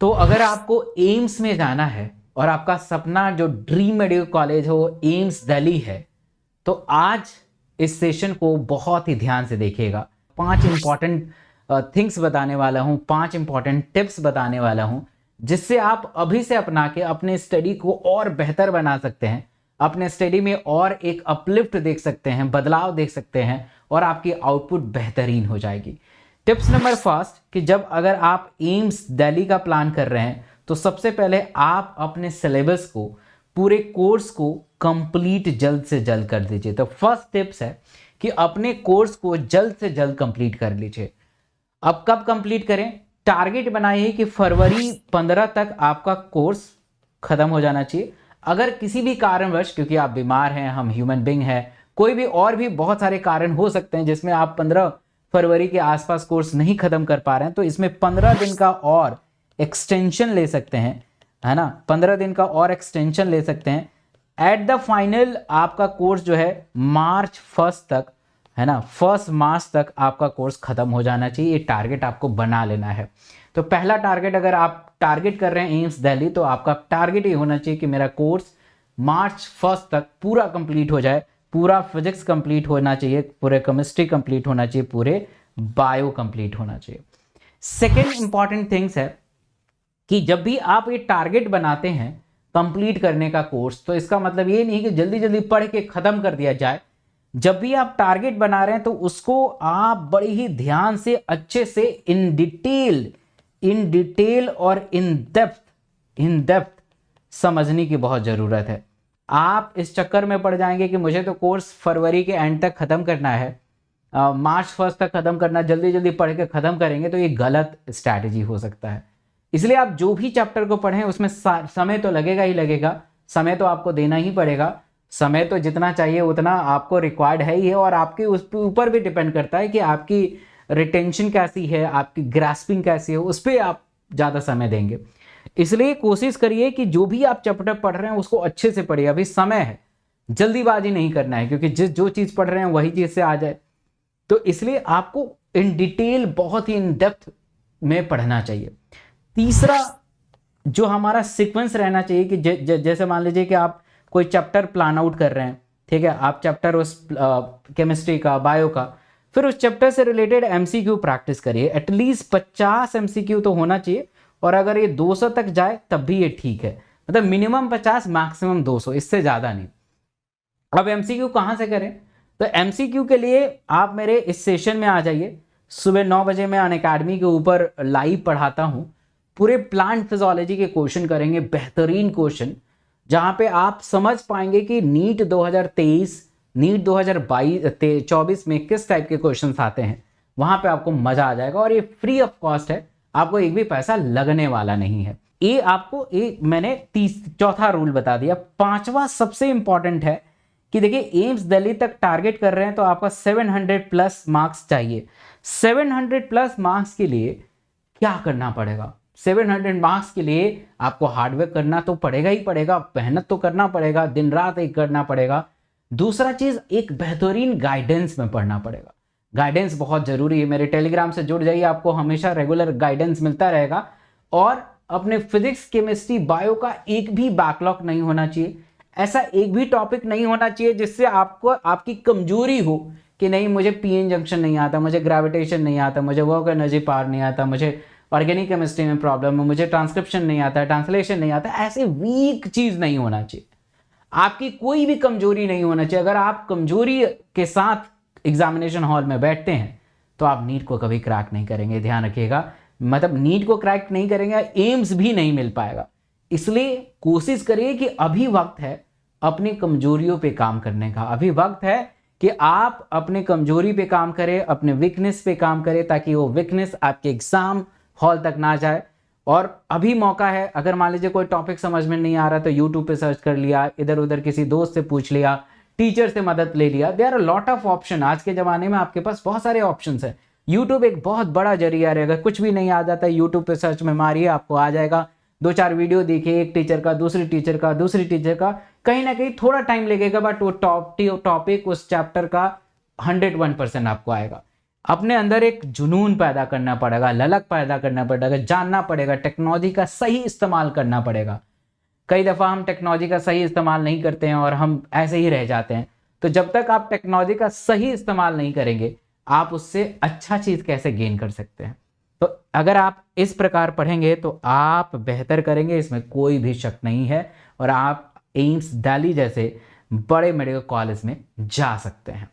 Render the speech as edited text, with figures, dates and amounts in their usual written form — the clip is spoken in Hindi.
तो अगर आपको एम्स में जाना है और आपका सपना जो ड्रीम मेडिकल कॉलेज हो एम्स दिल्ली है, तो आज इस सेशन को बहुत ही ध्यान से देखिएगा। 5 इंपॉर्टेंट थिंग्स बताने वाला हूं, 5 इंपॉर्टेंट टिप्स बताने वाला हूं, जिससे आप अभी से अपना के अपने स्टडी को और बेहतर बना सकते हैं, अपने स्टडी में और एक अपलिफ्ट देख सकते हैं, बदलाव देख सकते हैं और आपकी आउटपुट बेहतरीन हो जाएगी। टिप्स नंबर फर्स्ट कि जब अगर आप एम्स दिल्ली का प्लान कर रहे हैं तो सबसे पहले आप अपने सिलेबस को, पूरे कोर्स को कंप्लीट जल्द से जल्द कर दीजिए। तो फर्स्ट टिप्स है कि अपने कोर्स को जल्द से जल्द कंप्लीट कर लीजिए। अब कब कंप्लीट करें? टारगेट बनाइए कि फरवरी 15 तक आपका कोर्स खत्म हो जाना चाहिए। अगर किसी भी कारणवश, क्योंकि आप बीमार हैं, हम ह्यूमन बीइंग हैं, कोई भी और भी बहुत सारे कारण हो सकते हैं जिसमें आप 15 फरवरी के आसपास कोर्स नहीं खत्म कर पा रहे हैं, तो इसमें 15 दिन का और एक्सटेंशन ले सकते हैं, है ना। 15 दिन का और एक्सटेंशन ले सकते हैं। एट द फाइनल आपका कोर्स जो है मार्च 1 तक, है ना, 1 मार्च तक आपका कोर्स खत्म हो जाना चाहिए। ये टारगेट आपको बना लेना है। तो पहला टारगेट, अगर आप टारगेट कर रहे हैं एम्स दिल्ली, तो आपका टारगेट ये होना चाहिए कि मेरा कोर्स मार्च 1 तक पूरा कंप्लीट हो जाए। पूरा फिजिक्स कंप्लीट होना चाहिए, पूरे केमिस्ट्री कंप्लीट होना चाहिए, पूरे बायो कंप्लीट होना चाहिए। सेकेंड इंपॉर्टेंट थिंग्स है कि जब भी आप ये टारगेट बनाते हैं कंप्लीट करने का कोर्स, तो इसका मतलब ये नहीं कि जल्दी जल्दी पढ़ के खत्म कर दिया जाए। जब भी आप टारगेट बना रहे हैं तो उसको आप बड़े ही ध्यान से, अच्छे से, इन डिटेल और इन डेप्थ समझने की बहुत जरूरत है। आप इस चक्कर में पड़ जाएंगे कि मुझे तो कोर्स फरवरी के एंड तक खत्म करना है, मार्च 1 तक खत्म करना, जल्दी जल्दी पढ़ के खत्म करेंगे, तो ये गलत स्ट्रैटेजी हो सकता है। इसलिए आप जो भी चैप्टर को पढ़ें उसमें समय तो लगेगा ही लगेगा, समय तो आपको देना ही पड़ेगा। समय तो जितना चाहिए उतना आपको रिक्वायर्ड है ही है, और आपके उस ऊपर भी डिपेंड करता है कि आपकी रिटेंशन कैसी है, आपकी ग्रास्पिंग कैसी है, उस पर आप ज़्यादा समय देंगे। इसलिए कोशिश करिए कि जो भी आप चैप्टर पढ़ रहे हैं उसको अच्छे से पढ़िए। अभी समय है, जल्दीबाजी नहीं करना है, क्योंकि जो चीज़ पढ़ रहे हैं वही चीज़ से आ जाए। तो इसलिए आपको इन डिटेल, बहुत ही इन डेप्थ में पढ़ना चाहिए। तीसरा जो हमारा सीक्वेंस रहना चाहिए कि जैसे मान लीजिए कि आप कोई चैप्टर प्लान आउट कर रहे हैं, ठीक है, आप चैप्टर उस केमिस्ट्री का, बायो का, फिर उस चैप्टर से रिलेटेड एमसीक्यू प्रैक्टिस करिए। एटलीस्ट 50 एमसीक्यू तो होना चाहिए, और अगर ये 200 तक जाए तब भी ये ठीक है। मतलब मिनिमम 50, मैक्सिमम 200, इससे ज़्यादा नहीं। अब एमसीक्यू कहाँ से करें? तो एमसीक्यू के लिए आप मेरे इस सेशन में आ जाइए। सुबह 9 बजे मैं अनअकैडमी के ऊपर लाइव पढ़ाता हूँ। पूरे प्लांट फिजियोलॉजी के क्वेश्चन करेंगे, बेहतरीन क्वेश्चन, जहाँ पे आप समझ पाएंगे कि नीट 2023, नीट 2024 में किस टाइप के क्वेश्चन आते हैं। वहाँ पे आपको मजा आ जाएगा, और ये फ्री ऑफ कॉस्ट है, आपको एक भी पैसा लगने वाला नहीं है। ये आपको मैंने चौथा रूल बता दिया। पांचवा सबसे इंपॉर्टेंट है कि देखिए, एम्स दिल्ली तक टारगेट कर रहे हैं तो आपका 700 प्लस मार्क्स चाहिए। 700 प्लस मार्क्स के लिए क्या करना पड़ेगा? 700 मार्क्स के लिए आपको हार्डवर्क करना तो पड़ेगा ही पड़ेगा, मेहनत तो करना पड़ेगा, दिन रात एक करना पड़ेगा। दूसरा चीज, एक बेहतरीन गाइडेंस में पढ़ना पड़ेगा। गाइडेंस बहुत जरूरी है। मेरे टेलीग्राम से जुड़ जाइए, आपको हमेशा रेगुलर गाइडेंस मिलता रहेगा। और अपने फिजिक्स, केमिस्ट्री, बायो का एक भी बैकलॉग नहीं होना चाहिए। ऐसा एक भी टॉपिक नहीं होना चाहिए जिससे आपको, आपकी कमजोरी हो कि नहीं मुझे पीएन जंक्शन नहीं आता, मुझे ग्रेविटेशन नहीं आता, मुझे वर्क एनर्जी पावर नहीं आता, मुझे ऑर्गेनिक केमिस्ट्री में प्रॉब्लम है, मुझे ट्रांसक्रिप्शन नहीं आता, ट्रांसलेशन नहीं आता। ऐसे वीक चीज नहीं होना चाहिए। आपकी कोई भी कमजोरी नहीं होना चाहिए। अगर आप कमजोरी के साथ एग्जामिनेशन हॉल में बैठते हैं तो आप नीट को कभी क्रैक नहीं करेंगे, ध्यान रखिएगा। मतलब नीट को क्रैक नहीं करेंगे, एम्स भी नहीं मिल पाएगा। इसलिए कोशिश करिए कि अभी वक्त है अपनी कमजोरियों पे काम करने का। अभी वक्त है कि आप अपने कमजोरी पे काम करें, अपने वीकनेस पे काम करें, ताकि वो वीकनेस आपके एग्जाम हॉल तक ना जाए। और अभी मौका है, अगर मान लीजिए कोई टॉपिक समझ में नहीं आ रहा तो यूट्यूब पे सर्च कर लिया, इधर उधर किसी दोस्त से पूछ लिया, टीचर से मदद ले लिया। There are lot of option. आज के जमाने में आपके पास बहुत सारे ऑप्शन है। यूट्यूब एक बहुत बड़ा जरिया है। अगर कुछ भी नहीं आ जाता है, यूट्यूब पे सर्च में मारिए, आपको आ जाएगा। 2-4 वीडियो देखिए, एक टीचर का, दूसरी टीचर का, दूसरी टीचर का। कहीं ना कहीं थोड़ा टाइम लगेगा, बट वो टॉपिक, उस चैप्टर का 101% आपको आएगा। अपने अंदर एक जुनून पैदा करना पड़ेगा, ललक पैदा करना पड़ेगा, जानना पड़ेगा, टेक्नोलॉजी का सही इस्तेमाल करना पड़ेगा। कई दफ़ा हम टेक्नोलॉजी का सही इस्तेमाल नहीं करते हैं और हम ऐसे ही रह जाते हैं। तो जब तक आप टेक्नोलॉजी का सही इस्तेमाल नहीं करेंगे, आप उससे अच्छा चीज़ कैसे गेन कर सकते हैं। तो अगर आप इस प्रकार पढ़ेंगे तो आप बेहतर करेंगे, इसमें कोई भी शक नहीं है, और आप एम्स दिल्ली जैसे बड़े मेडिकल कॉलेज में जा सकते हैं।